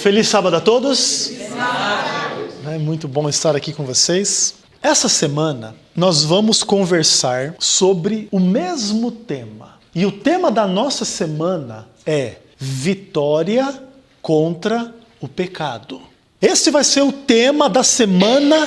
Feliz sábado a todos. É muito bom estar aqui com vocês. Essa semana nós vamos conversar sobre o mesmo tema. E o tema da nossa semana é vitória contra o pecado. Esse vai ser o tema da semana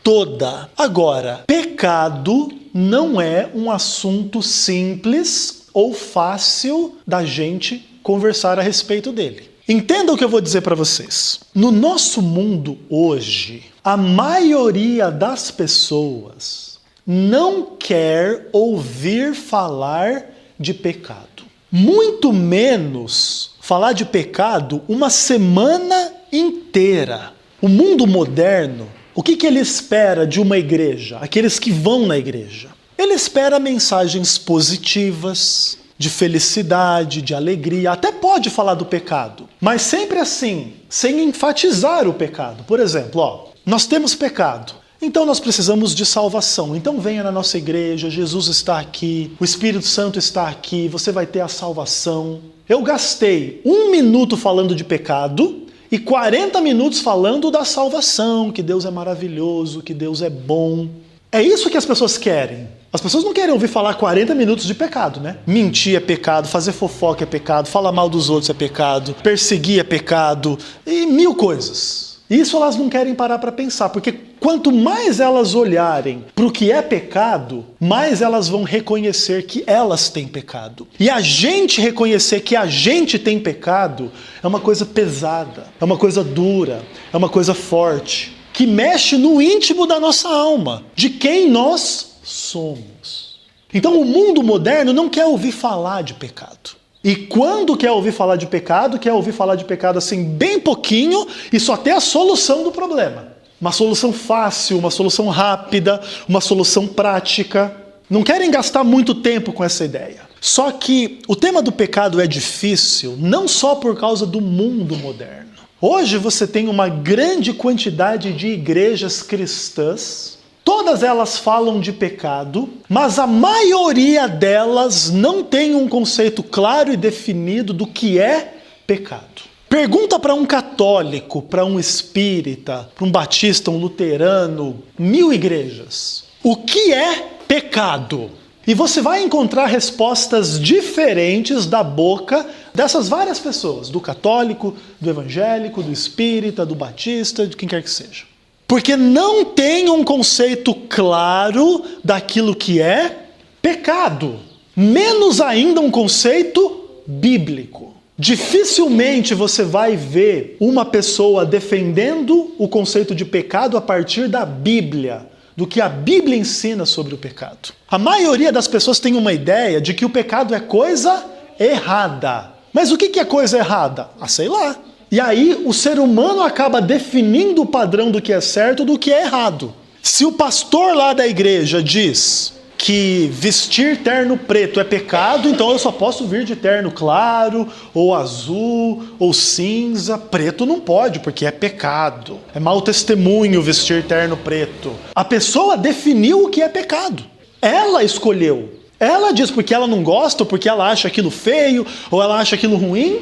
toda. Agora, pecado não é um assunto simples ou fácil da gente conversar a respeito dele. Entenda o que eu vou dizer para vocês. No nosso mundo hoje, a maioria das pessoas não quer ouvir falar de pecado. Muito menos falar de pecado uma semana inteira. O mundo moderno, o que ele espera de uma igreja? Aqueles que vão na igreja. Ele espera mensagens positivas, de felicidade, de alegria, até pode falar do pecado, mas sempre assim, sem enfatizar o pecado. Por exemplo, nós temos pecado, então nós precisamos de salvação. Então venha na nossa igreja, Jesus está aqui, o Espírito Santo está aqui, você vai ter a salvação. Eu gastei 1 minuto falando de pecado e 40 minutos falando da salvação, que Deus é maravilhoso, que Deus é bom. É isso que as pessoas querem. As pessoas não querem ouvir falar 40 minutos de pecado, né? Mentir é pecado, fazer fofoca é pecado, falar mal dos outros é pecado, perseguir é pecado e 1000 coisas. Isso elas não querem parar para pensar, porque quanto mais elas olharem para o que é pecado, mais elas vão reconhecer que elas têm pecado. E a gente reconhecer que a gente tem pecado é uma coisa pesada, é uma coisa dura, é uma coisa forte, que mexe no íntimo da nossa alma, de quem nós somos. Então o mundo moderno não quer ouvir falar de pecado. E quando quer ouvir falar de pecado, quer ouvir falar de pecado assim bem pouquinho e só ter a solução do problema. Uma solução fácil, uma solução rápida, uma solução prática. Não querem gastar muito tempo com essa ideia. Só que o tema do pecado é difícil não só por causa do mundo moderno. Hoje você tem uma grande quantidade de igrejas cristãs. Todas elas falam de pecado, mas a maioria delas não tem um conceito claro e definido do que é pecado. Pergunta para um católico, para um espírita, para um batista, um luterano, 1000 igrejas. O que é pecado? E você vai encontrar respostas diferentes da boca dessas várias pessoas, do católico, do evangélico, do espírita, do batista, de quem quer que seja. Porque não tem um conceito claro daquilo que é pecado. Menos ainda um conceito bíblico. Dificilmente você vai ver uma pessoa defendendo o conceito de pecado a partir da Bíblia, do que a Bíblia ensina sobre o pecado. A maioria das pessoas tem uma ideia de que o pecado é coisa errada. Mas o que é coisa errada? Sei lá. E aí o ser humano acaba definindo o padrão do que é certo e do que é errado. Se o pastor lá da igreja diz que vestir terno preto é pecado, então eu só posso vir de terno claro, ou azul, ou cinza. Preto não pode, porque é pecado. É mau testemunho vestir terno preto. A pessoa definiu o que é pecado. Ela escolheu. Ela diz porque ela não gosta, ou porque ela acha aquilo feio, ou ela acha aquilo ruim.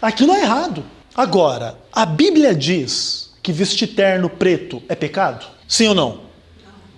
Aquilo é errado. Agora, a Bíblia diz que vestir terno preto é pecado? Sim ou não?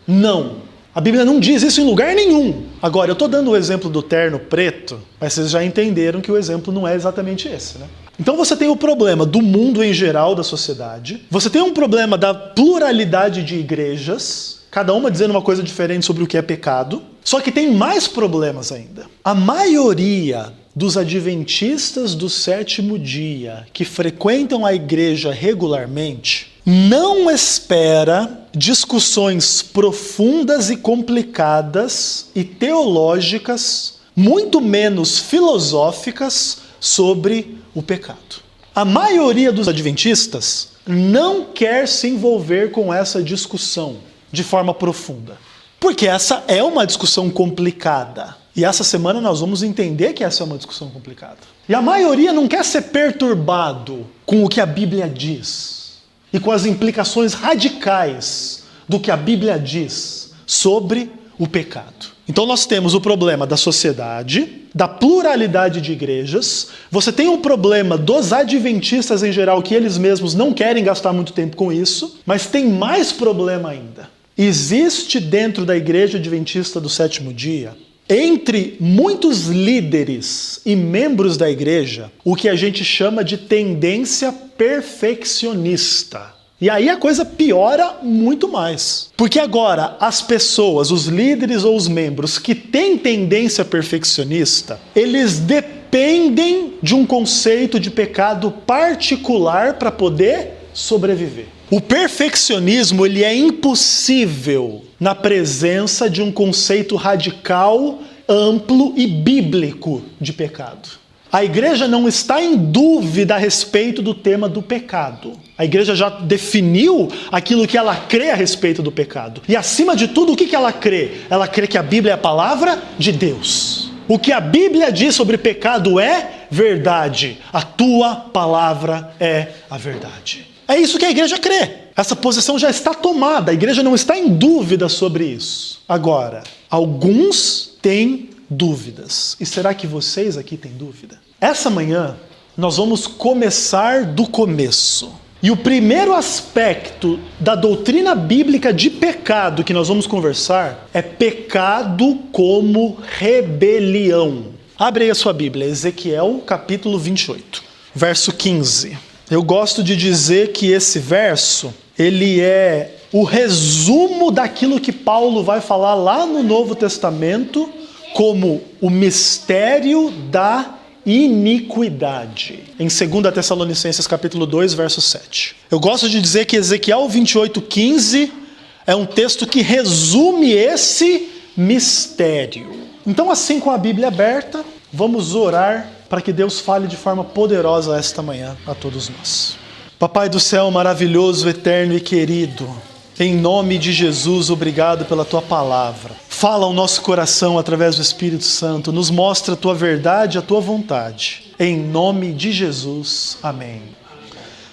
Não. A Bíblia não diz isso em lugar nenhum. Agora, eu estou dando o exemplo do terno preto, mas vocês já entenderam que o exemplo não é exatamente esse, né? Então você tem o problema do mundo em geral, da sociedade. Você tem um problema da pluralidade de igrejas, cada uma dizendo uma coisa diferente sobre o que é pecado. Só que tem mais problemas ainda. A maioria dos adventistas do 7º dia que frequentam a igreja regularmente não espera discussões profundas e complicadas e teológicas, muito menos filosóficas, sobre o pecado. A maioria dos adventistas não quer se envolver com essa discussão de forma profunda, porque essa é uma discussão complicada. E essa semana nós vamos entender que essa é uma discussão complicada. E a maioria não quer ser perturbado com o que a Bíblia diz e com as implicações radicais do que a Bíblia diz sobre o pecado. Então nós temos o problema da sociedade, da pluralidade de igrejas, você tem um problema dos adventistas em geral, que eles mesmos não querem gastar muito tempo com isso, mas tem mais problema ainda. Existe dentro da igreja adventista do sétimo dia, entre muitos líderes e membros da igreja, o que a gente chama de tendência perfeccionista. E aí a coisa piora muito mais. Porque agora as pessoas, os líderes ou os membros que têm tendência perfeccionista, eles dependem de um conceito de pecado particular para poder sobreviver. O perfeccionismo, ele é impossível na presença de um conceito radical, amplo e bíblico de pecado. A igreja não está em dúvida a respeito do tema do pecado. A igreja já definiu aquilo que ela crê a respeito do pecado. E acima de tudo, o que ela crê? Ela crê que a Bíblia é a palavra de Deus. O que a Bíblia diz sobre pecado é verdade. A tua palavra é a verdade. É isso que a igreja crê. Essa posição já está tomada. A igreja não está em dúvida sobre isso. Agora, alguns têm dúvidas. E será que vocês aqui têm dúvida? Essa manhã, nós vamos começar do começo. E o primeiro aspecto da doutrina bíblica de pecado que nós vamos conversar é pecado como rebelião. Abre aí a sua Bíblia, Ezequiel capítulo 28, verso 15. Eu gosto de dizer que esse verso, ele é o resumo daquilo que Paulo vai falar lá no Novo Testamento como o mistério da iniquidade. Em 2 Tessalonicenses capítulo 2, verso 7. Eu gosto de dizer que Ezequiel 28:15 é um texto que resume esse mistério. Então, assim, com a Bíblia aberta, vamos orar para que Deus fale de forma poderosa esta manhã a todos nós. Papai do céu, maravilhoso, eterno e querido, em nome de Jesus, obrigado pela Tua palavra. Fala ao nosso coração através do Espírito Santo, nos mostra a Tua verdade, a Tua vontade. Em nome de Jesus, amém.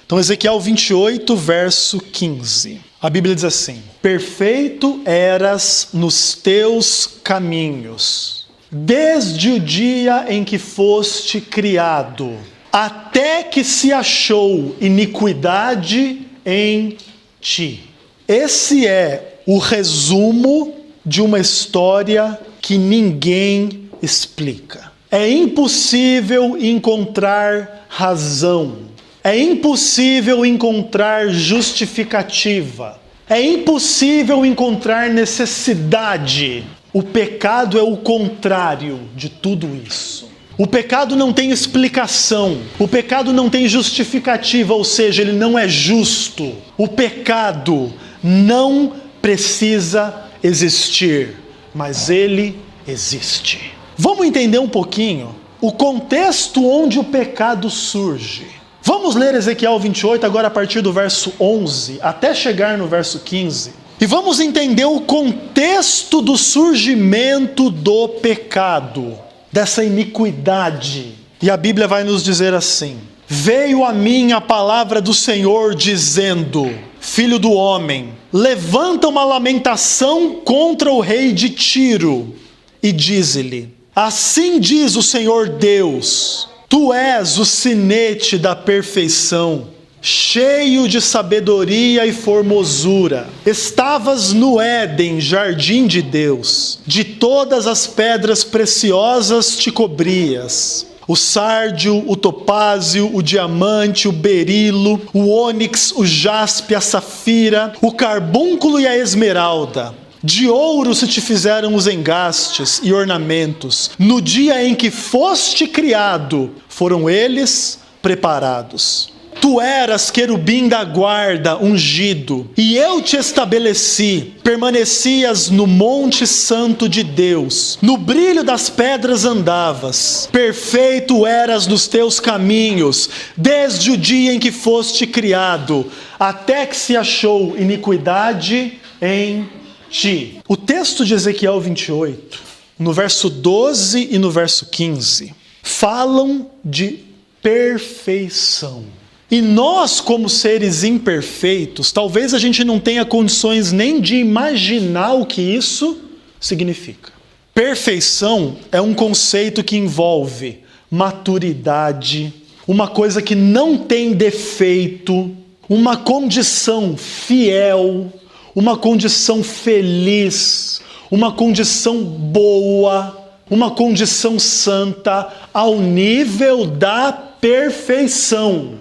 Então, Ezequiel 28, verso 15. A Bíblia diz assim: perfeito eras nos teus caminhos, desde o dia em que foste criado, até que se achou iniquidade em ti. Esse é o resumo de uma história que ninguém explica. É impossível encontrar razão. É impossível encontrar justificativa. É impossível encontrar necessidade. O pecado é o contrário de tudo isso. O pecado não tem explicação. O pecado não tem justificativa, ou seja, ele não é justo. O pecado não precisa existir, mas ele existe. Vamos entender um pouquinho o contexto onde o pecado surge. Vamos ler Ezequiel 28 agora a partir do verso 11 até chegar no verso 15. E vamos entender o contexto do surgimento do pecado, dessa iniquidade. E a Bíblia vai nos dizer assim: veio a mim a palavra do Senhor dizendo: filho do homem, levanta uma lamentação contra o rei de Tiro e dize-lhe: assim diz o Senhor Deus, tu és o sinete da perfeição, cheio de sabedoria e formosura. Estavas no Éden, jardim de Deus. De todas as pedras preciosas te cobrias: o sárdio, o topázio, o diamante, o berilo, o ônix, o jaspe, a safira, o carbúnculo e a esmeralda. De ouro se te fizeram os engastes e ornamentos. No dia em que foste criado, foram eles preparados. Tu eras querubim da guarda, ungido, e eu te estabeleci. Permanecias no monte santo de Deus. No brilho das pedras andavas. Perfeito eras nos teus caminhos, desde o dia em que foste criado, até que se achou iniquidade em ti. O texto de Ezequiel 28, no verso 12 e no verso 15, falam de perfeição. E nós, como seres imperfeitos, talvez a gente não tenha condições nem de imaginar o que isso significa. Perfeição é um conceito que envolve maturidade, uma coisa que não tem defeito, uma condição fiel, uma condição feliz, uma condição boa, uma condição santa, ao nível da perfeição.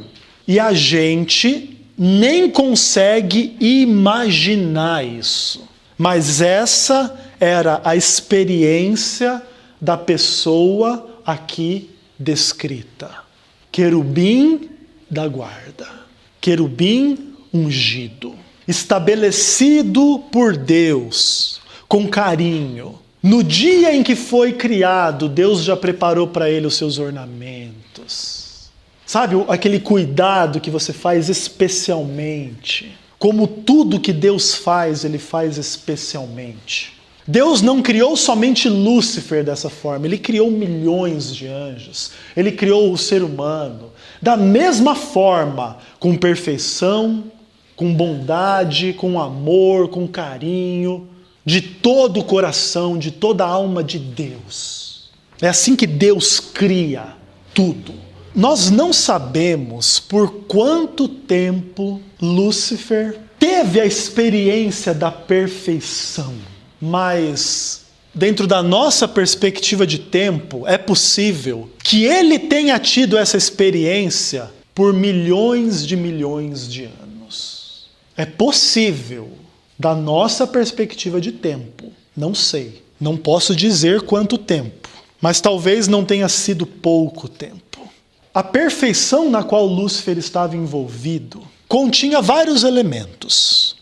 E a gente nem consegue imaginar isso. Mas essa era a experiência da pessoa aqui descrita. Querubim da guarda, querubim ungido, estabelecido por Deus com carinho. No dia em que foi criado, Deus já preparou para ele os seus ornamentos. Sabe, aquele cuidado que você faz especialmente. Como tudo que Deus faz, Ele faz especialmente. Deus não criou somente Lúcifer dessa forma, Ele criou milhões de anjos, Ele criou o ser humano. Da mesma forma, com perfeição, com bondade, com amor, com carinho, de todo o coração, de toda a alma de Deus. É assim que Deus cria tudo. Nós não sabemos por quanto tempo Lúcifer teve a experiência da perfeição, mas dentro da nossa perspectiva de tempo, é possível que ele tenha tido essa experiência por milhões de anos. É possível, da nossa perspectiva de tempo. Não sei, não posso dizer quanto tempo, mas talvez não tenha sido pouco tempo. A perfeição na qual Lúcifer estava envolvido continha vários elementos.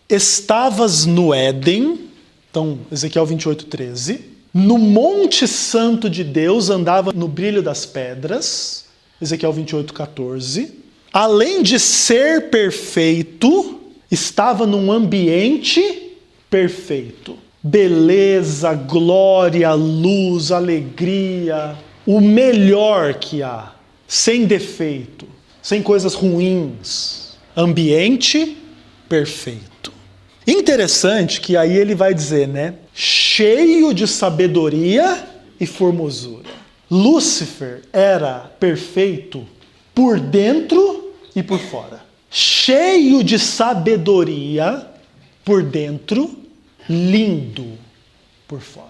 Estavas no Éden, então Ezequiel 28:13. No Monte Santo de Deus andava no brilho das pedras, Ezequiel 28:14. Além de ser perfeito, estava num ambiente perfeito. Beleza, glória, luz, alegria, o melhor que há, sem defeito, sem coisas ruins. Ambiente perfeito. Interessante que aí ele vai dizer, né? Cheio de sabedoria e formosura. Lúcifer era perfeito por dentro e por fora. Cheio de sabedoria por dentro, lindo por fora.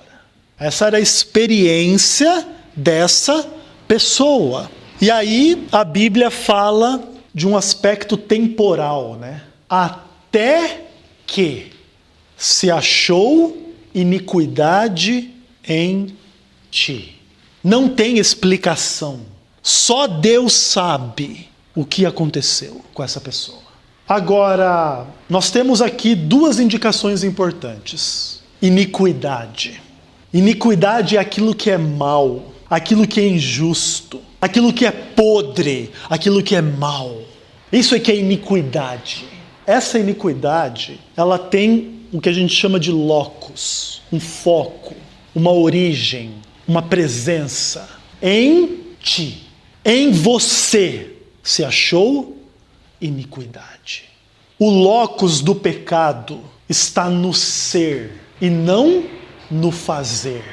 Essa era a experiência dessa pessoa. E aí a Bíblia fala de um aspecto temporal, né? Até que se achou iniquidade em ti. Não tem explicação. Só Deus sabe o que aconteceu com essa pessoa. Agora, nós temos aqui duas indicações importantes. Iniquidade. Iniquidade é aquilo que é mal, aquilo que é injusto, aquilo que é podre, aquilo que é mal. Isso é que é iniquidade. Essa iniquidade, ela tem o que a gente chama de locus, um foco, uma origem, uma presença. Em ti, em você, se achou iniquidade. O locus do pecado está no ser e não no fazer.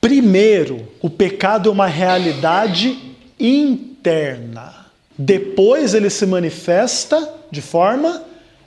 Primeiro, o pecado é uma realidade interna. Depois ele se manifesta de forma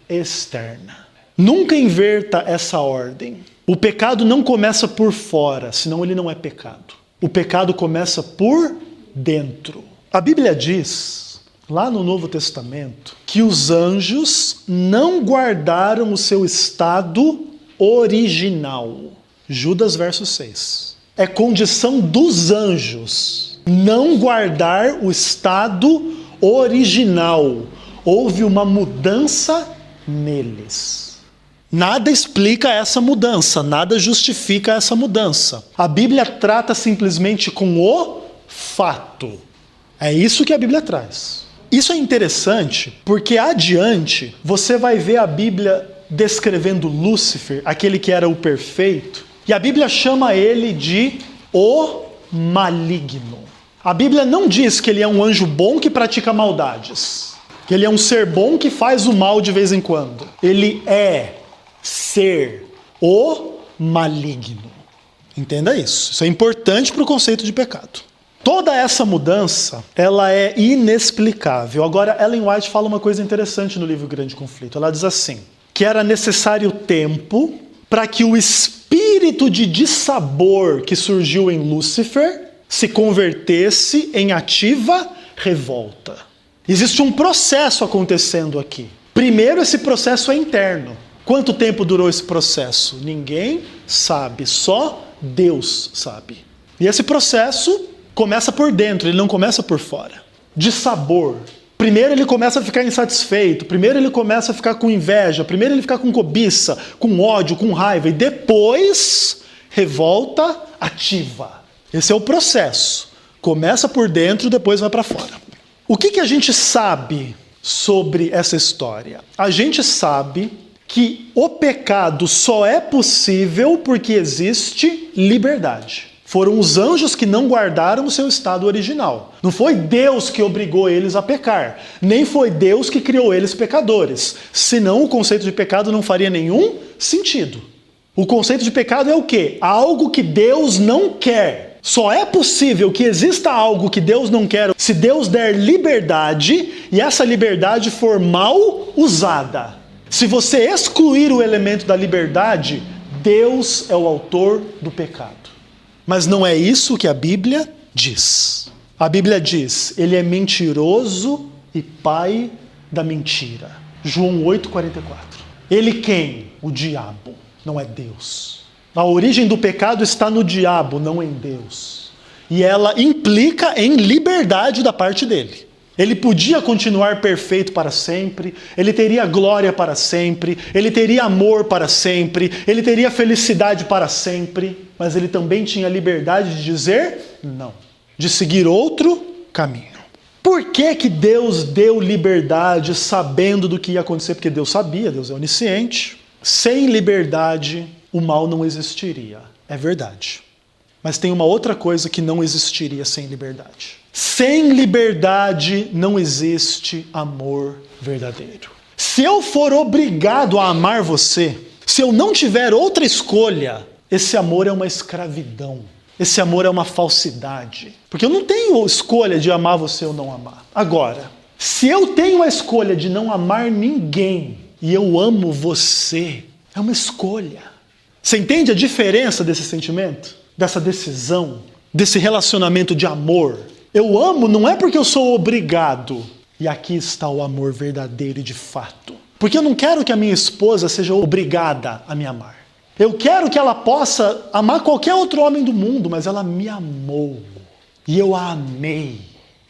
externa. Nunca inverta essa ordem. O pecado não começa por fora, senão ele não é pecado. O pecado começa por dentro. A Bíblia diz, lá no Novo Testamento, que os anjos não guardaram o seu estado original. Judas verso 6. É condição dos anjos não guardar o estado original. Houve uma mudança neles. Nada explica essa mudança, nada justifica essa mudança. A Bíblia trata simplesmente com o fato. É isso que a Bíblia traz. Isso é interessante porque adiante você vai ver a Bíblia descrevendo Lúcifer, aquele que era o perfeito, e a Bíblia chama ele de o maligno. A Bíblia não diz que ele é um anjo bom que pratica maldades, que ele é um ser bom que faz o mal de vez em quando. Ele é ser o maligno. Entenda isso. Isso é importante para o conceito de pecado. Toda essa mudança, ela é inexplicável. Agora, Ellen White fala uma coisa interessante no livro Grande Conflito. Ela diz assim, que era necessário tempo para que o espírito de dissabor que surgiu em Lúcifer se convertesse em ativa revolta. Existe um processo acontecendo aqui. Primeiro, esse processo é interno. Quanto tempo durou esse processo? Ninguém sabe, só Deus sabe. E esse processo começa por dentro, ele não começa por fora. Dissabor. Primeiro ele começa a ficar insatisfeito, primeiro ele começa a ficar com inveja, primeiro ele fica com cobiça, com ódio, com raiva, e depois revolta ativa. Esse é o processo. Começa por dentro, depois vai para fora. O que a gente sabe sobre essa história? A gente sabe que o pecado só é possível porque existe liberdade. Foram os anjos que não guardaram o seu estado original. Não foi Deus que obrigou eles a pecar. Nem foi Deus que criou eles pecadores. Senão o conceito de pecado não faria nenhum sentido. O conceito de pecado é o quê? Algo que Deus não quer. Só é possível que exista algo que Deus não quer se Deus der liberdade e essa liberdade for mal usada. Se você excluir o elemento da liberdade, Deus é o autor do pecado. Mas não é isso que a Bíblia diz. A Bíblia diz, ele é mentiroso e pai da mentira. João 8,44. Ele quem? O diabo, não é Deus. A origem do pecado está no diabo, não em Deus. E ela implica em liberdade da parte dele. Ele podia continuar perfeito para sempre, ele teria glória para sempre, ele teria amor para sempre, ele teria felicidade para sempre, mas ele também tinha liberdade de dizer não, de seguir outro caminho. Por que Deus deu liberdade sabendo do que ia acontecer? Porque Deus sabia, Deus é onisciente. Sem liberdade, o mal não existiria. É verdade. Mas tem uma outra coisa que não existiria sem liberdade. Sem liberdade não existe amor verdadeiro. Se eu for obrigado a amar você, se eu não tiver outra escolha, esse amor é uma escravidão. Esse amor é uma falsidade. Porque eu não tenho escolha de amar você ou não amar. Agora, se eu tenho a escolha de não amar ninguém e eu amo você, é uma escolha. Você entende a diferença desse sentimento? Dessa decisão? Desse relacionamento de amor? Eu amo não é porque eu sou obrigado. E aqui está o amor verdadeiro e de fato. Porque eu não quero que a minha esposa seja obrigada a me amar. Eu quero que ela possa amar qualquer outro homem do mundo, mas ela me amou. E eu a amei.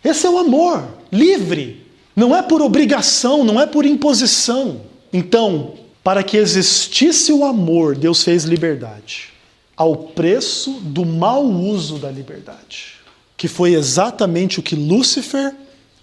Esse é o amor, livre. Não é por obrigação, não é por imposição. Então, para que existisse o amor, Deus fez liberdade. Ao preço do mau uso da liberdade. Que foi exatamente o que Lúcifer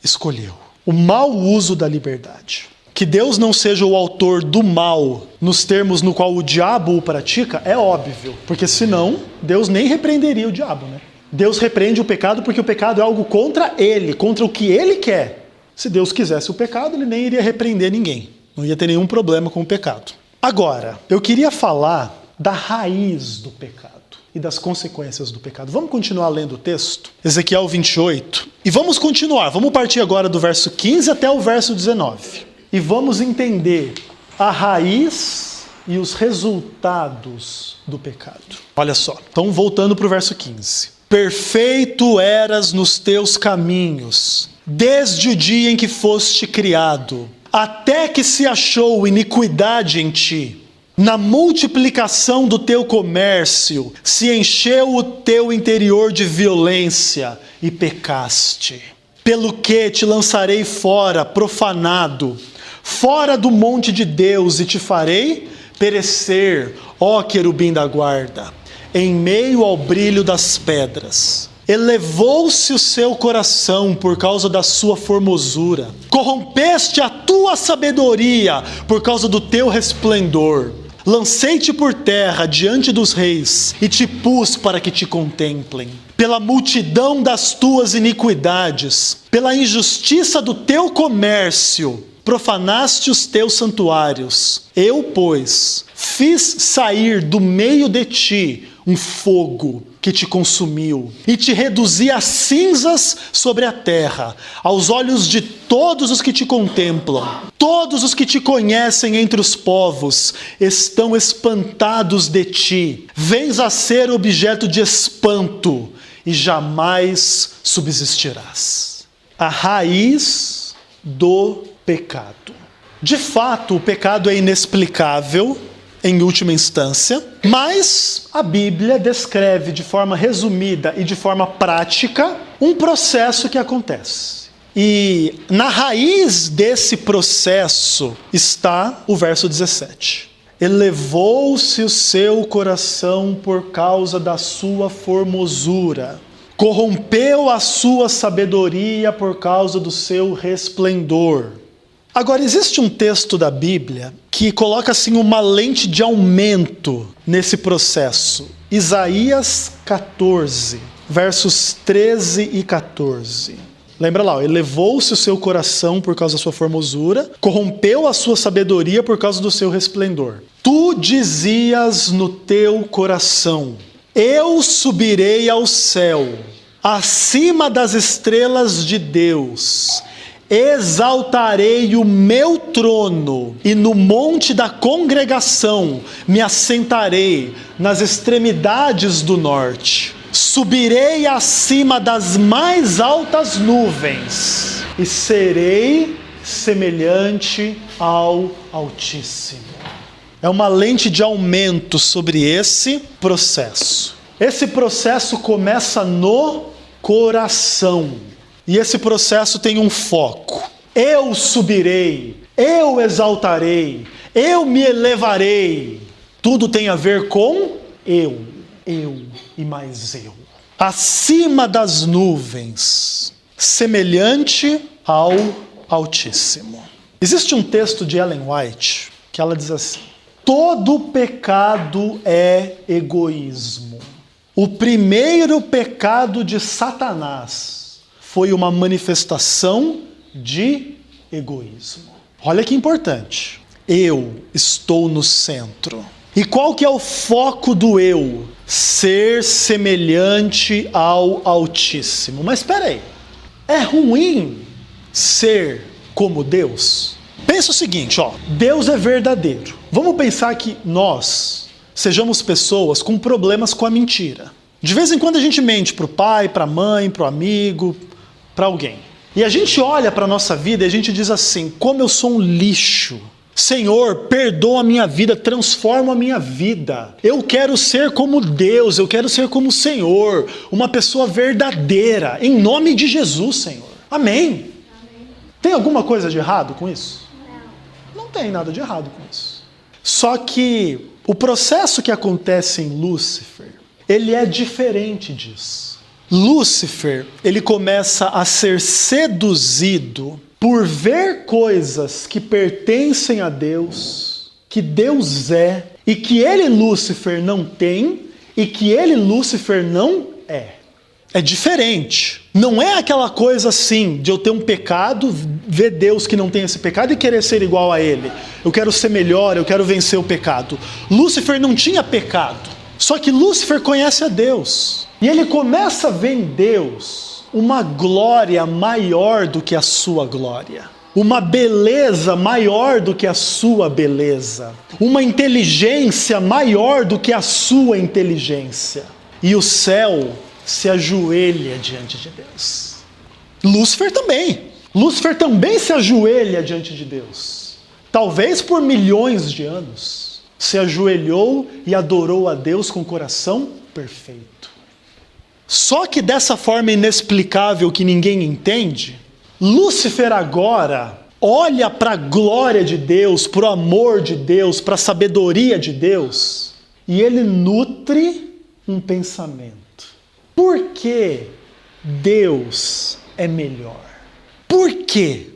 escolheu. O mau uso da liberdade. Que Deus não seja o autor do mal, nos termos no qual o diabo o pratica, é óbvio. Porque senão, Deus nem repreenderia o diabo, né? Deus repreende o pecado porque o pecado é algo contra ele, contra o que ele quer. Se Deus quisesse o pecado, ele nem iria repreender ninguém. Não ia ter nenhum problema com o pecado. Agora, eu queria falar da raiz do pecado e das consequências do pecado. Vamos continuar lendo o texto? Ezequiel 28. E vamos continuar. Vamos partir agora do verso 15 até o verso 19. E vamos entender a raiz e os resultados do pecado. Olha só. Então, voltando para o verso 15. Perfeito eras nos teus caminhos, desde o dia em que foste criado, até que se achou iniquidade em ti. Na multiplicação do teu comércio, se encheu o teu interior de violência e pecaste. Pelo que te lançarei fora, profanado, fora do monte de Deus, e te farei perecer, ó querubim da guarda, em meio ao brilho das pedras. Elevou-se o seu coração por causa da sua formosura. Corrompeste a tua sabedoria por causa do teu resplendor. Lancei-te por terra diante dos reis e te pus para que te contemplem. Pela multidão das tuas iniquidades, pela injustiça do teu comércio, profanaste os teus santuários. Eu, pois, fiz sair do meio de ti um fogo que te consumiu e te reduzi a cinzas sobre a terra, aos olhos de todos os que te contemplam. Todos os que te conhecem entre os povos estão espantados de ti. Vens a ser objeto de espanto e jamais subsistirás. A raiz do pecado. De fato, o pecado é inexplicável em última instância, mas a Bíblia descreve de forma resumida e de forma prática um processo que acontece. E na raiz desse processo está o verso 17. Elevou-se o seu coração por causa da sua formosura, corrompeu a sua sabedoria por causa do seu resplendor. Agora, existe um texto da Bíblia que coloca assim uma lente de aumento nesse processo. Isaías 14, versos 13 e 14. Lembra lá, elevou-se o seu coração por causa da sua formosura, corrompeu a sua sabedoria por causa do seu resplendor. Tu dizias no teu coração: eu subirei ao céu, acima das estrelas de Deus. Exaltarei o meu trono e no monte da congregação me assentarei nas extremidades do norte. Subirei acima das mais altas nuvens e serei semelhante ao Altíssimo. É uma lente de aumento sobre esse processo. Esse processo começa no coração. E esse processo tem um foco. Eu subirei, eu exaltarei, eu me elevarei. Tudo tem a ver com eu e mais eu. Acima das nuvens, semelhante ao Altíssimo. Existe um texto de Ellen White que ela diz assim: todo pecado é egoísmo. O primeiro pecado de Satanás foi uma manifestação de egoísmo. Olha que importante. Eu estou no centro. E qual que é o foco do eu? Ser semelhante ao Altíssimo. Mas espera aí. É ruim ser como Deus? Pensa o seguinte, Deus é verdadeiro. Vamos pensar que nós sejamos pessoas com problemas com a mentira. De vez em quando a gente mente para o pai, para a mãe, para o amigo, para alguém. E a gente olha para a nossa vida e a gente diz assim: como eu sou um lixo. Senhor, perdoa a minha vida, transforma a minha vida. Eu quero ser como Deus, eu quero ser como o Senhor, uma pessoa verdadeira, em nome de Jesus, Senhor. Amém? Amém. Tem alguma coisa de errado com isso? Não tem nada de errado com isso. Só que o processo que acontece em Lúcifer, ele é diferente disso. Lúcifer, ele começa a ser seduzido por ver coisas que pertencem a Deus, que Deus é, e que ele, Lúcifer, não tem, e que ele, Lúcifer, não é. É diferente. Não é aquela coisa assim, de eu ter um pecado, ver Deus que não tem esse pecado e querer ser igual a ele. Eu quero ser melhor, eu quero vencer o pecado. Lúcifer não tinha pecado. Só que Lúcifer conhece a Deus. E ele começa a ver em Deus uma glória maior do que a sua glória. Uma beleza maior do que a sua beleza. Uma inteligência maior do que a sua inteligência. E o céu se ajoelha diante de Deus. Lúcifer também. Lúcifer também se ajoelha diante de Deus. Talvez por milhões de anos. Se ajoelhou e adorou a Deus com o coração perfeito. Só que dessa forma inexplicável que ninguém entende, Lúcifer agora olha para a glória de Deus, para o amor de Deus, para a sabedoria de Deus, e ele nutre um pensamento. Por que Deus é melhor? Por quê?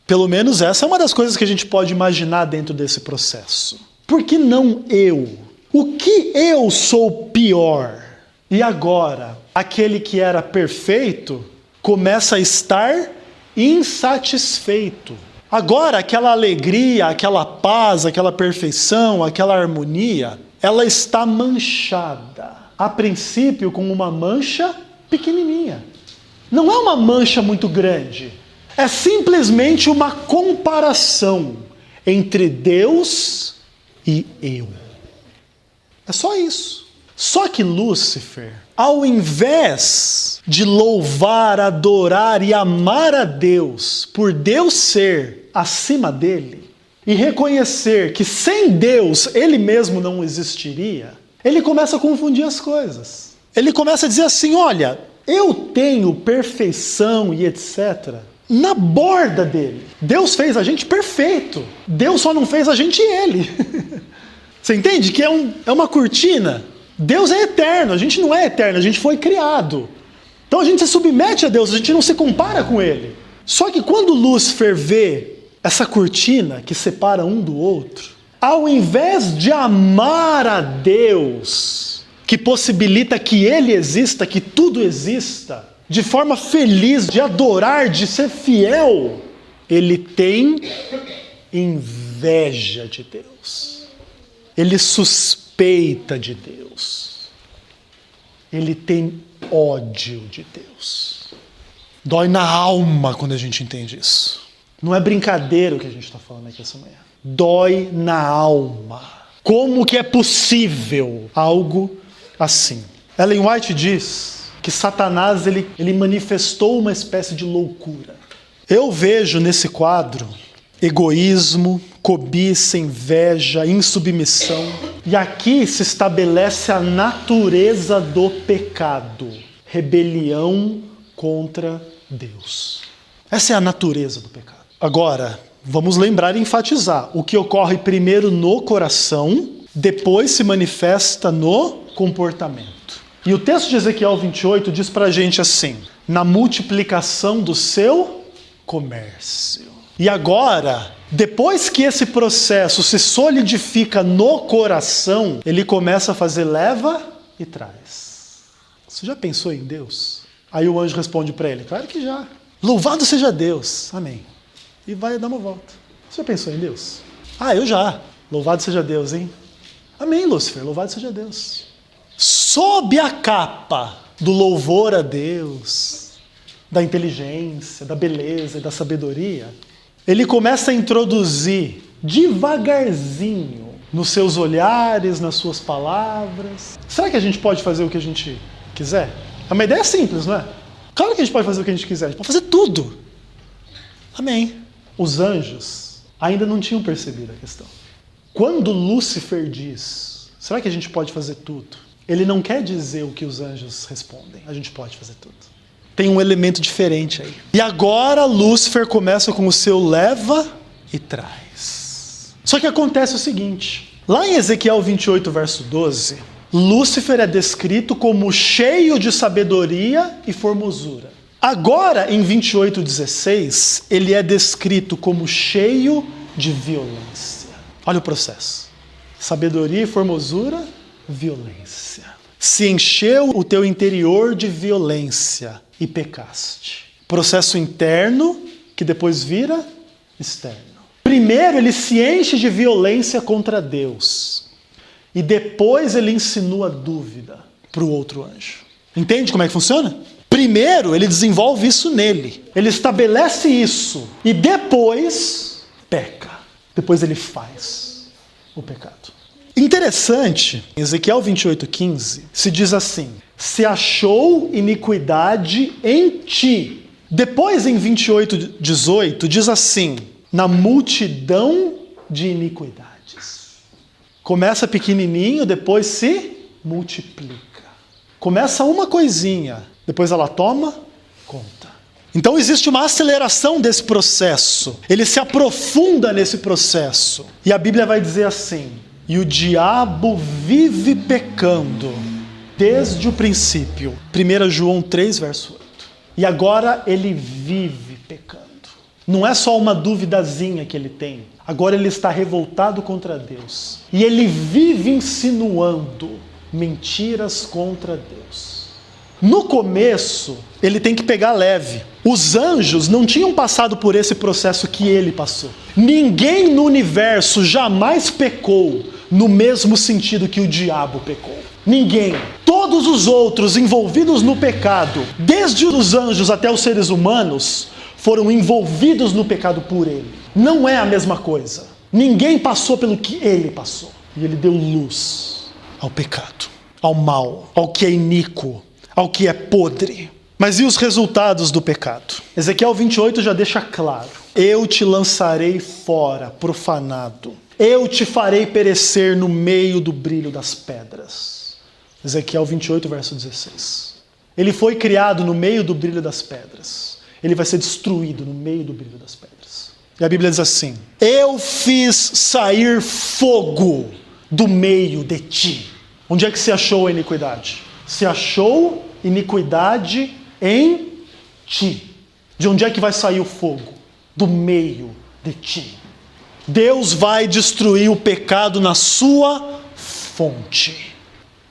Pelo menos essa é uma das coisas que a gente pode imaginar dentro desse processo. Por que não eu? O que eu sou pior? E agora, aquele que era perfeito começa a estar insatisfeito. Agora, aquela alegria, aquela paz, aquela perfeição, aquela harmonia, ela está manchada. a princípio, com uma mancha pequenininha. Não é uma mancha muito grande. É simplesmente uma comparação entre Deus e eu. É só isso. Só que Lúcifer, ao invés de louvar, adorar e amar a Deus por Deus ser acima dele e reconhecer que sem Deus ele mesmo não existiria, ele começa a confundir as coisas. Ele começa a dizer assim, olha, eu tenho perfeição e etc. na borda dele. Deus fez a gente perfeito. Deus só não fez a gente ele. Você entende que é uma cortina? Deus é eterno, a gente não é eterno, a gente foi criado. Então a gente se submete a Deus, a gente não se compara com ele. Só que quando Lúcifer vê essa cortina que separa um do outro, ao invés de amar a Deus, que possibilita que ele exista, que tudo exista, de forma feliz, de adorar, de ser fiel, ele tem inveja de Deus. Ele suspeita de Deus. Ele tem ódio de Deus. Dói na alma quando a gente entende isso. Não é brincadeira o que a gente está falando aqui essa manhã. Dói na alma. Como que é possível algo assim? Ellen White diz que Satanás ele manifestou uma espécie de loucura. Eu vejo nesse quadro egoísmo, cobiça, inveja, insubmissão. E aqui se estabelece a natureza do pecado. Rebelião contra Deus. Essa é a natureza do pecado. Agora, vamos lembrar e enfatizar. O que ocorre primeiro no coração, depois se manifesta no comportamento. E o texto de Ezequiel 28 diz pra gente assim: na multiplicação do seu comércio. E agora, depois que esse processo se solidifica no coração, ele começa a fazer leva e traz. Você já pensou em Deus? Aí o anjo responde para ele, claro que já. Louvado seja Deus, amém. E vai dar uma volta. Você já pensou em Deus? Ah, eu já. Louvado seja Deus, hein? Amém, Lúcifer, louvado seja Deus. Sob a capa do louvor a Deus, da inteligência, da beleza e da sabedoria, ele começa a introduzir devagarzinho nos seus olhares, nas suas palavras. Será que a gente pode fazer o que a gente quiser? É uma ideia simples, não é? Claro que a gente pode fazer o que a gente quiser, a gente pode fazer tudo. Amém. Os anjos ainda não tinham percebido a questão. Quando Lúcifer diz, será que a gente pode fazer tudo? Ele não quer dizer o que os anjos respondem, a gente pode fazer tudo. Tem um elemento diferente aí. E agora Lúcifer começa com o seu leva e traz. Só que acontece o seguinte, lá em Ezequiel 28, verso 12, Lúcifer é descrito como cheio de sabedoria e formosura. Agora, em 28:16, ele é descrito como cheio de violência. Olha o processo. Sabedoria e formosura, violência. Se encheu o teu interior de violência e pecaste. Processo interno, que depois vira externo. Primeiro, ele se enche de violência contra Deus. E depois ele insinua dúvida para o outro anjo. Entende como é que funciona? Primeiro, ele desenvolve isso nele. Ele estabelece isso. E depois, peca. Depois ele faz o pecado. Interessante, em Ezequiel 28:15, se diz assim: se achou iniquidade em ti. Depois, em 28:18, diz assim: na multidão de iniquidades. Começa pequenininho, depois se multiplica. Começa uma coisinha, depois ela toma conta. Então existe uma aceleração desse processo. Ele se aprofunda nesse processo. E a Bíblia vai dizer assim: e o diabo vive pecando desde o princípio. 1 João 3, verso 8. E agora ele vive pecando. Não é só uma duvidazinha que ele tem. Agora ele está revoltado contra Deus. E ele vive insinuando mentiras contra Deus. No começo, ele tem que pegar leve. Os anjos não tinham passado por esse processo que ele passou. Ninguém no universo jamais pecou no mesmo sentido que o diabo pecou. Ninguém. Todos os outros envolvidos no pecado, desde os anjos até os seres humanos, foram envolvidos no pecado por ele. Não é a mesma coisa. Ninguém passou pelo que ele passou. E ele deu luz ao pecado, ao mal, ao que é iníquo, ao que é podre. Mas e os resultados do pecado? Ezequiel 28 já deixa claro. Eu te lançarei fora, profanado. Eu te farei perecer no meio do brilho das pedras. Ezequiel 28, verso 16. Ele foi criado no meio do brilho das pedras. Ele vai ser destruído no meio do brilho das pedras. E a Bíblia diz assim: eu fiz sair fogo do meio de ti. Onde é que se achou a iniquidade? Se achou iniquidade em ti. De onde é que vai sair o fogo? Do meio de ti. Deus vai destruir o pecado na sua fonte.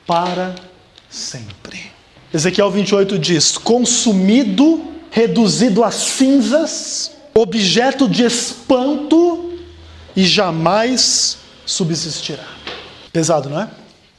Para sempre. Ezequiel 28 diz: consumido, reduzido a cinzas, objeto de espanto e jamais subsistirá. Pesado, não é?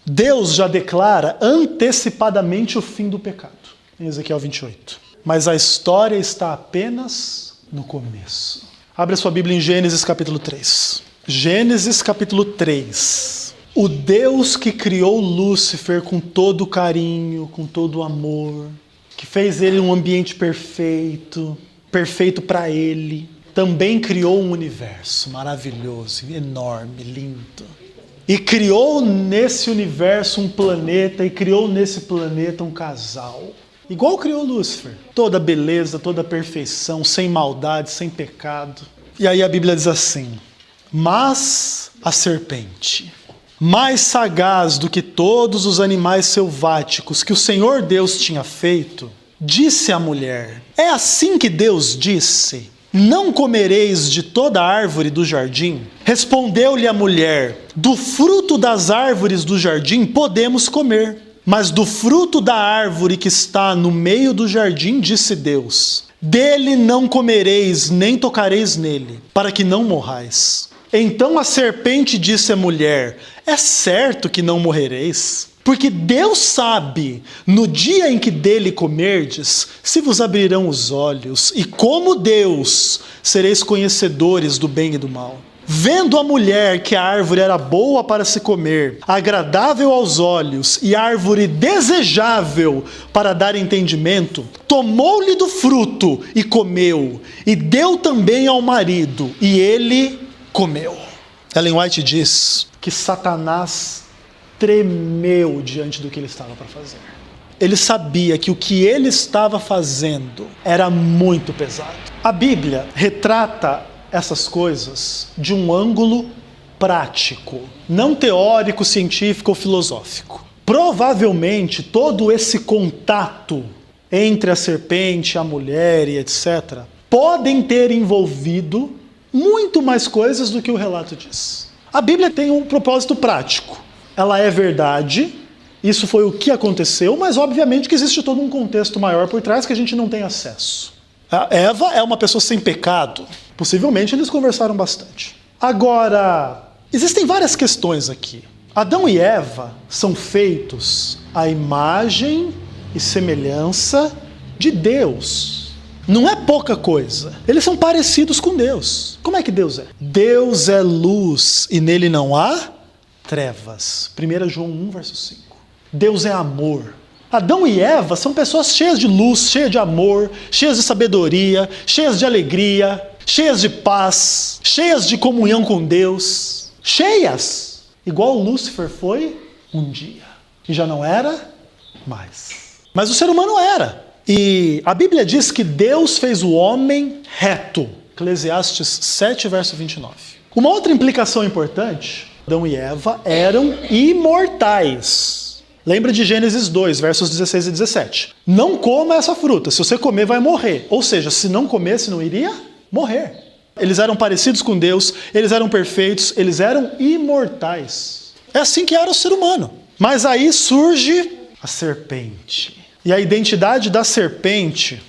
Deus já declara antecipadamente o fim do pecado, em Ezequiel 28. Mas a história está apenas no começo. Abre a sua Bíblia em Gênesis capítulo 3. Gênesis capítulo 3. O Deus que criou Lúcifer com todo carinho, com todo amor, que fez ele um ambiente perfeito, perfeito para ele, também criou um universo maravilhoso, enorme, lindo. E criou nesse universo um planeta, e criou nesse planeta um casal. Igual criou Lúcifer. Toda beleza, toda perfeição, sem maldade, sem pecado. E aí a Bíblia diz assim: mas a serpente, mais sagaz do que todos os animais selváticos que o Senhor Deus tinha feito, disse à mulher: é assim que Deus disse: não comereis de toda árvore do jardim? Respondeu-lhe a mulher: do fruto das árvores do jardim podemos comer, mas do fruto da árvore que está no meio do jardim, disse Deus: dele não comereis, nem tocareis nele, para que não morrais. Então a serpente disse à mulher: é certo que não morrereis, porque Deus sabe, no dia em que dele comerdes, se vos abrirão os olhos, e como Deus, sereis conhecedores do bem e do mal. Vendo a mulher que a árvore era boa para se comer, agradável aos olhos e árvore desejável para dar entendimento, tomou-lhe do fruto e comeu, e deu também ao marido, e ele comeu. Ellen White diz que Satanás tremeu diante do que ele estava para fazer. Ele sabia que o que ele estava fazendo era muito pesado. A Bíblia retrata essas coisas de um ângulo prático, não teórico, científico ou filosófico. Provavelmente todo esse contato entre a serpente, a mulher e etc. podem ter envolvido muito mais coisas do que o relato diz. A Bíblia tem um propósito prático. Ela é verdade, isso foi o que aconteceu, mas obviamente que existe todo um contexto maior por trás que a gente não tem acesso. A Eva é uma pessoa sem pecado. Possivelmente eles conversaram bastante. Agora, existem várias questões aqui. Adão e Eva são feitos à imagem e semelhança de Deus. Não é pouca coisa. Eles são parecidos com Deus. Como é que Deus é? Deus é luz e nele não há trevas. 1 João 1, verso 5. Deus é amor. Adão e Eva são pessoas cheias de luz, cheias de amor, cheias de sabedoria, cheias de alegria, cheias de paz, cheias de comunhão com Deus. Cheias, igual Lúcifer foi um dia. E já não era mais. Mas o ser humano era. E a Bíblia diz que Deus fez o homem reto. Eclesiastes 7, verso 29. Uma outra implicação importante: Adão e Eva eram imortais. Lembra de Gênesis 2, versos 16 e 17. Não coma essa fruta, se você comer vai morrer. Ou seja, se não comesse não iria morrer. Eles eram parecidos com Deus, eles eram perfeitos, eles eram imortais. É assim que era o ser humano. Mas aí surge a serpente. E a identidade da serpente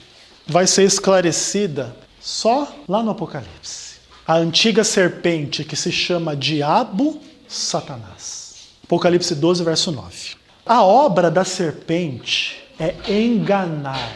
vai ser esclarecida só lá no Apocalipse. A antiga serpente que se chama Diabo, Satanás. Apocalipse 12, verso 9. A obra da serpente é enganar.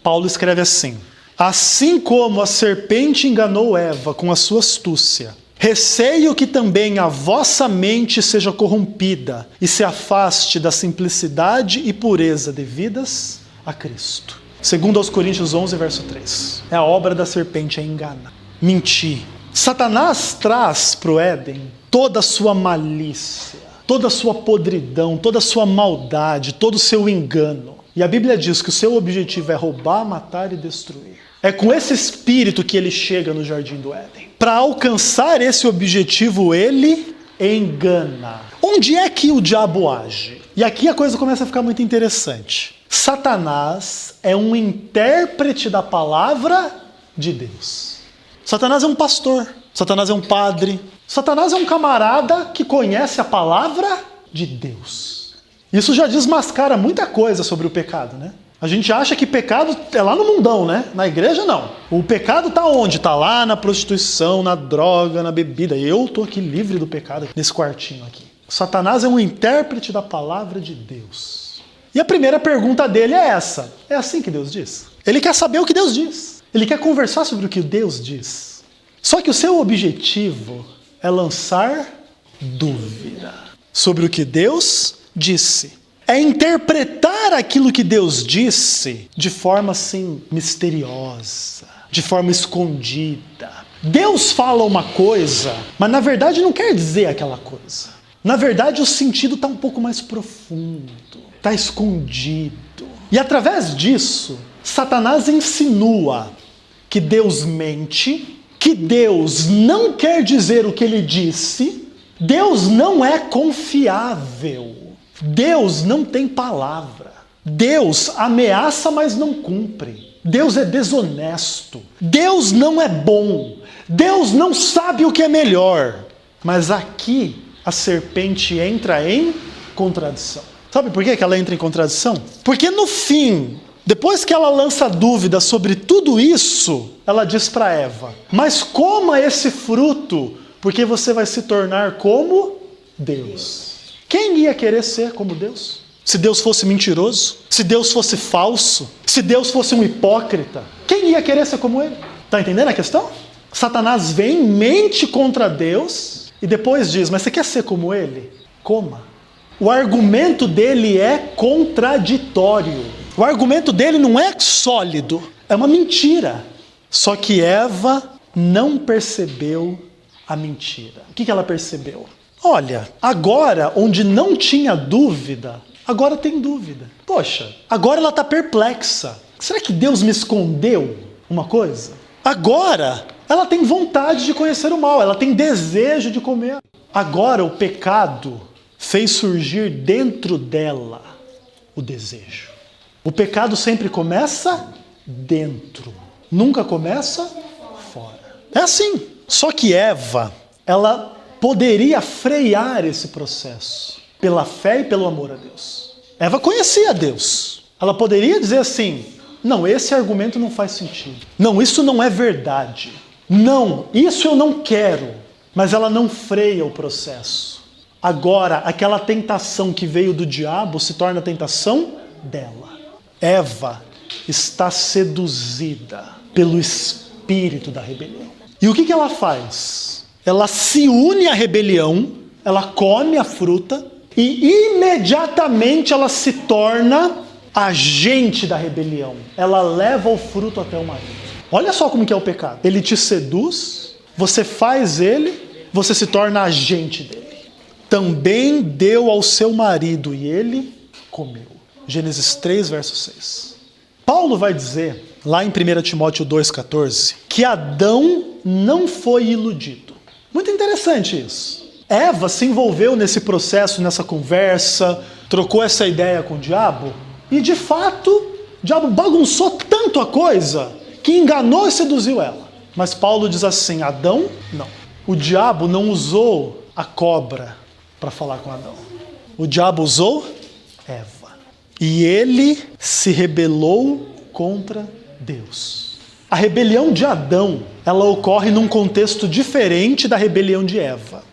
Paulo escreve assim: assim como a serpente enganou Eva com a sua astúcia, receio que também a vossa mente seja corrompida e se afaste da simplicidade e pureza devidas a Cristo. Segundo aos Coríntios 11, verso 3. É a obra da serpente, é enganar, mentir. Satanás traz para o Éden toda a sua malícia, toda a sua podridão, toda a sua maldade, todo o seu engano. E a Bíblia diz que o seu objetivo é roubar, matar e destruir. É com esse espírito que ele chega no jardim do Éden. Para alcançar esse objetivo, ele engana. Onde é que o diabo age? E aqui a coisa começa a ficar muito interessante. Satanás é um intérprete da palavra de Deus. Satanás é um pastor, Satanás é um padre, Satanás é um camarada que conhece a palavra de Deus. Isso já desmascara muita coisa sobre o pecado, né? A gente acha que pecado é lá no mundão, né? Na igreja, não. O pecado está onde? Está lá na prostituição, na droga, na bebida. Eu estou aqui livre do pecado, nesse quartinho aqui. Satanás é um intérprete da palavra de Deus. E a primeira pergunta dele é essa. É assim que Deus diz? Ele quer saber o que Deus diz. Ele quer conversar sobre o que Deus diz. Só que o seu objetivo é lançar dúvida sobre o que Deus disse. É interpretar aquilo que Deus disse de forma assim misteriosa, de forma escondida. Deus fala uma coisa, mas na verdade não quer dizer aquela coisa. Na verdade o sentido está um pouco mais profundo, está escondido. E através disso, Satanás insinua que Deus mente, que Deus não quer dizer o que ele disse, Deus não é confiável. Deus não tem palavra. Deus ameaça, mas não cumpre. Deus é desonesto. Deus não é bom. Deus não sabe o que é melhor. Mas aqui a serpente entra em contradição. Sabe por que ela entra em contradição? Porque no fim, depois que ela lança dúvida sobre tudo isso, ela diz para Eva: mas coma esse fruto, porque você vai se tornar como Deus. Quem ia querer ser como Deus? Se Deus fosse mentiroso? Se Deus fosse falso? Se Deus fosse um hipócrita? Quem ia querer ser como ele? Está entendendo a questão? Satanás vem, mente contra Deus e depois diz: mas você quer ser como ele? Coma. O argumento dele é contraditório. O argumento dele não é sólido, é uma mentira. Só que Eva não percebeu a mentira. O que ela percebeu? Olha, agora onde não tinha dúvida, agora tem dúvida. Poxa, agora ela está perplexa. Será que Deus me escondeu uma coisa? Agora ela tem vontade de conhecer o mal, ela tem desejo de comer. Agora o pecado fez surgir dentro dela o desejo. O pecado sempre começa dentro, nunca começa fora. É assim. Só que Eva, ela poderia frear esse processo pela fé e pelo amor a Deus. Eva conhecia Deus. Ela poderia dizer assim: não, esse argumento não faz sentido. Não, isso não é verdade. Não, isso eu não quero. Mas ela não freia o processo. Agora, aquela tentação que veio do diabo se torna a tentação dela. Eva está seduzida pelo espírito da rebelião. E o que ela faz? Ela se une à rebelião, ela come a fruta e imediatamente ela se torna agente da rebelião. Ela leva o fruto até o marido. Olha só como que é o pecado. Ele te seduz, você faz ele, você se torna agente dele. Também deu ao seu marido e ele comeu. Gênesis 3, verso 6. Paulo vai dizer, lá em 1 Timóteo 2,14, que Adão não foi iludido. Muito interessante isso. Eva se envolveu nesse processo, nessa conversa, trocou essa ideia com o diabo, e de fato, o diabo bagunçou tanto a coisa que enganou e seduziu ela. Mas Paulo diz assim: Adão, não. O diabo não usou a cobra para falar com Adão. O diabo usou Eva. E ele se rebelou contra Deus. A rebelião de Adão, ela ocorre num contexto diferente da rebelião de Eva,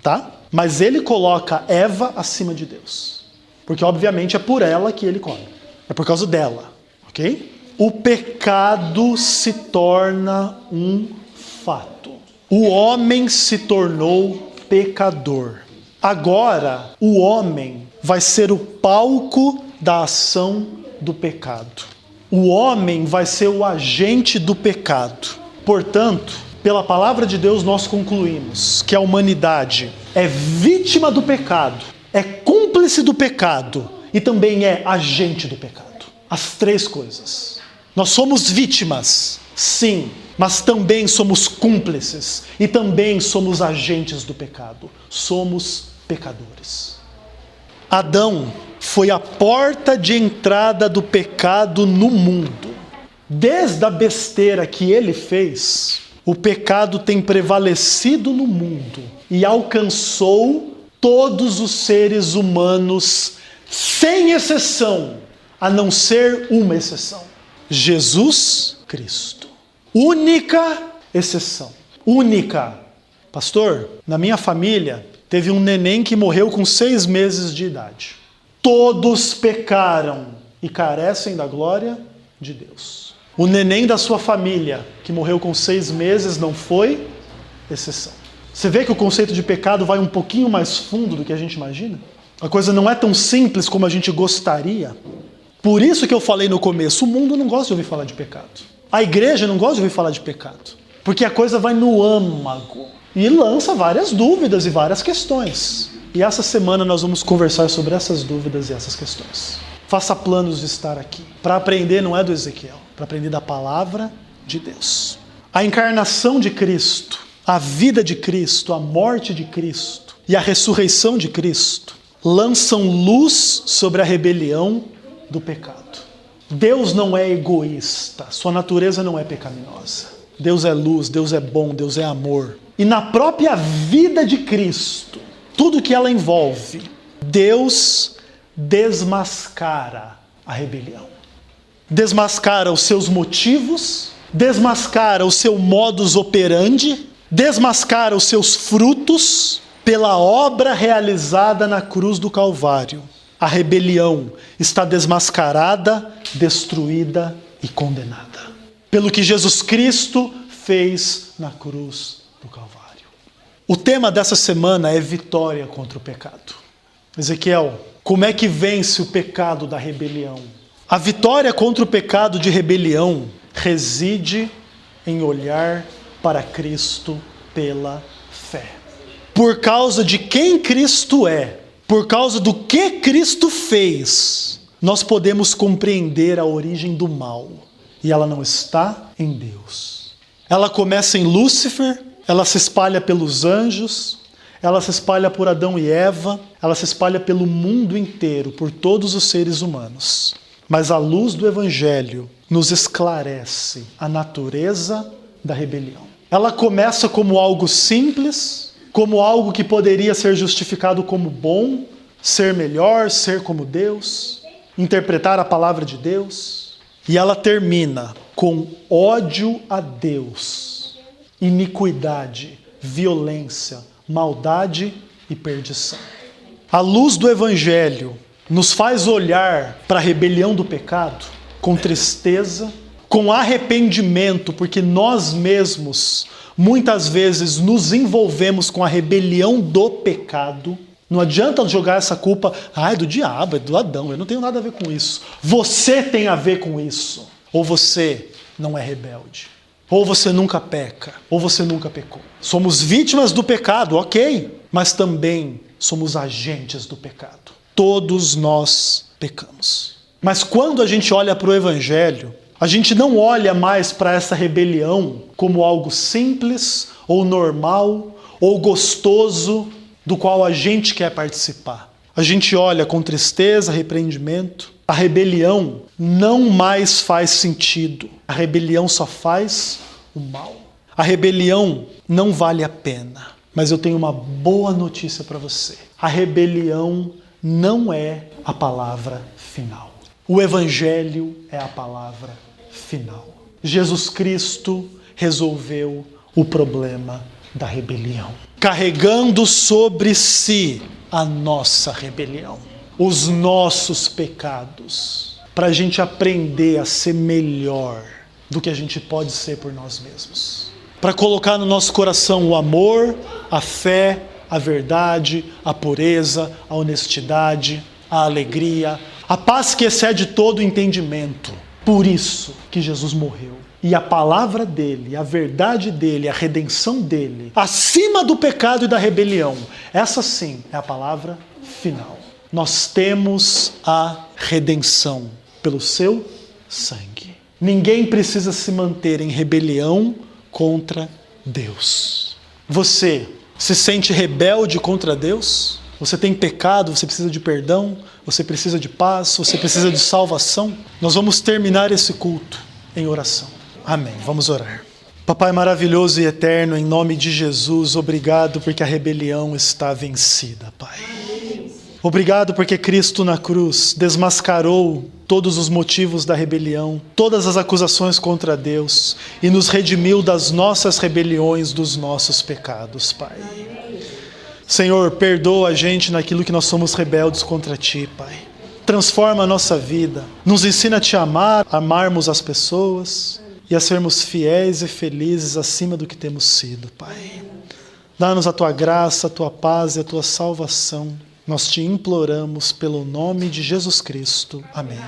tá? Mas ele coloca Eva acima de Deus. Porque obviamente é por ela que ele come. É por causa dela, ok? O pecado se torna um fato. O homem se tornou pecador. Agora, o homem vai ser o palco da ação do pecado. O homem vai ser o agente do pecado. Portanto, pela palavra de Deus nós concluímos que a humanidade é vítima do pecado, é cúmplice do pecado e também é agente do pecado. As três coisas. Nós somos vítimas, sim, mas também somos cúmplices e também somos agentes do pecado. Somos pecadores. Adão foi a porta de entrada do pecado no mundo. Desde a besteira que ele fez, o pecado tem prevalecido no mundo e alcançou todos os seres humanos, sem exceção, a não ser uma exceção: Jesus Cristo. Única exceção. Única. Pastor, na minha família teve um neném que morreu com 6 meses de idade. Todos pecaram e carecem da glória de Deus. O neném da sua família que morreu com 6 meses não foi exceção. Você vê que o conceito de pecado vai um pouquinho mais fundo do que a gente imagina? A coisa não é tão simples como a gente gostaria. Por isso que eu falei no começo, o mundo não gosta de ouvir falar de pecado. A igreja não gosta de ouvir falar de pecado. Porque a coisa vai no âmago e lança várias dúvidas e várias questões. E essa semana nós vamos conversar sobre essas dúvidas e essas questões. Faça planos de estar aqui. Para aprender não é do Ezequiel, para aprender da palavra de Deus. A encarnação de Cristo, a vida de Cristo, a morte de Cristo e a ressurreição de Cristo lançam luz sobre a rebelião do pecado. Deus não é egoísta, sua natureza não é pecaminosa. Deus é luz, Deus é bom, Deus é amor. E na própria vida de Cristo, tudo que ela envolve, Deus desmascara a rebelião. Desmascara os seus motivos, desmascara o seu modus operandi, desmascara os seus frutos pela obra realizada na cruz do Calvário. A rebelião está desmascarada, destruída e condenada pelo que Jesus Cristo fez na cruz do Calvário. O tema dessa semana é vitória contra o pecado. Ezequiel, como é que vence o pecado da rebelião? A vitória contra o pecado de rebelião reside em olhar para Cristo pela fé. Por causa de quem Cristo é, por causa do que Cristo fez, nós podemos compreender a origem do mal. E ela não está em Deus. Ela começa em Lúcifer, ela se espalha pelos anjos, ela se espalha por Adão e Eva, ela se espalha pelo mundo inteiro, por todos os seres humanos. Mas a luz do Evangelho nos esclarece a natureza da rebelião. Ela começa como algo simples, como algo que poderia ser justificado como bom, ser melhor, ser como Deus, interpretar a palavra de Deus. E ela termina com ódio a Deus, iniquidade, violência, maldade e perdição. A luz do Evangelho nos faz olhar para a rebelião do pecado com tristeza, com arrependimento, porque nós mesmos muitas vezes nos envolvemos com a rebelião do pecado. Não adianta jogar essa culpa, é do diabo, é do Adão, eu não tenho nada a ver com isso. Você tem a ver com isso. Ou você não é rebelde. Ou você nunca peca, ou você nunca pecou. Somos vítimas do pecado, ok, mas também somos agentes do pecado. Todos nós pecamos. Mas quando a gente olha para o Evangelho, a gente não olha mais para essa rebelião como algo simples, ou normal, ou gostoso, do qual a gente quer participar. A gente olha com tristeza, repreendimento. A rebelião não mais faz sentido. A rebelião só faz o mal. A rebelião não vale a pena. Mas eu tenho uma boa notícia para você. A rebelião não é a palavra final. O Evangelho é a palavra final. Jesus Cristo resolveu o problema da rebelião, carregando sobre si a nossa rebelião. os nossos pecados, para a gente aprender a ser melhor do que a gente pode ser por nós mesmos. Para colocar no nosso coração o amor, a fé, a verdade, a pureza, a honestidade, a alegria, a paz que excede todo entendimento. Por isso que Jesus morreu. E a palavra dele, a verdade dele, a redenção dele, acima do pecado e da rebelião, essa sim é a palavra final. Nós temos a redenção pelo seu sangue. Ninguém precisa se manter em rebelião contra Deus. Você se sente rebelde contra Deus? Você tem pecado, você precisa de perdão, você precisa de paz, você precisa de salvação? Nós vamos terminar esse culto em oração. Amém. Vamos orar. Papai maravilhoso e eterno, em nome de Jesus, obrigado porque a rebelião está vencida, Pai. Obrigado porque Cristo na cruz desmascarou todos os motivos da rebelião, todas as acusações contra Deus e nos redimiu das nossas rebeliões, dos nossos pecados, Pai. Senhor, perdoa a gente naquilo que nós somos rebeldes contra Ti, Pai. Transforma a nossa vida, nos ensina a Te amar, a amarmos as pessoas e a sermos fiéis e felizes acima do que temos sido, Pai. Dá-nos a Tua graça, a Tua paz e a Tua salvação. Nós Te imploramos pelo nome de Jesus Cristo. Amém.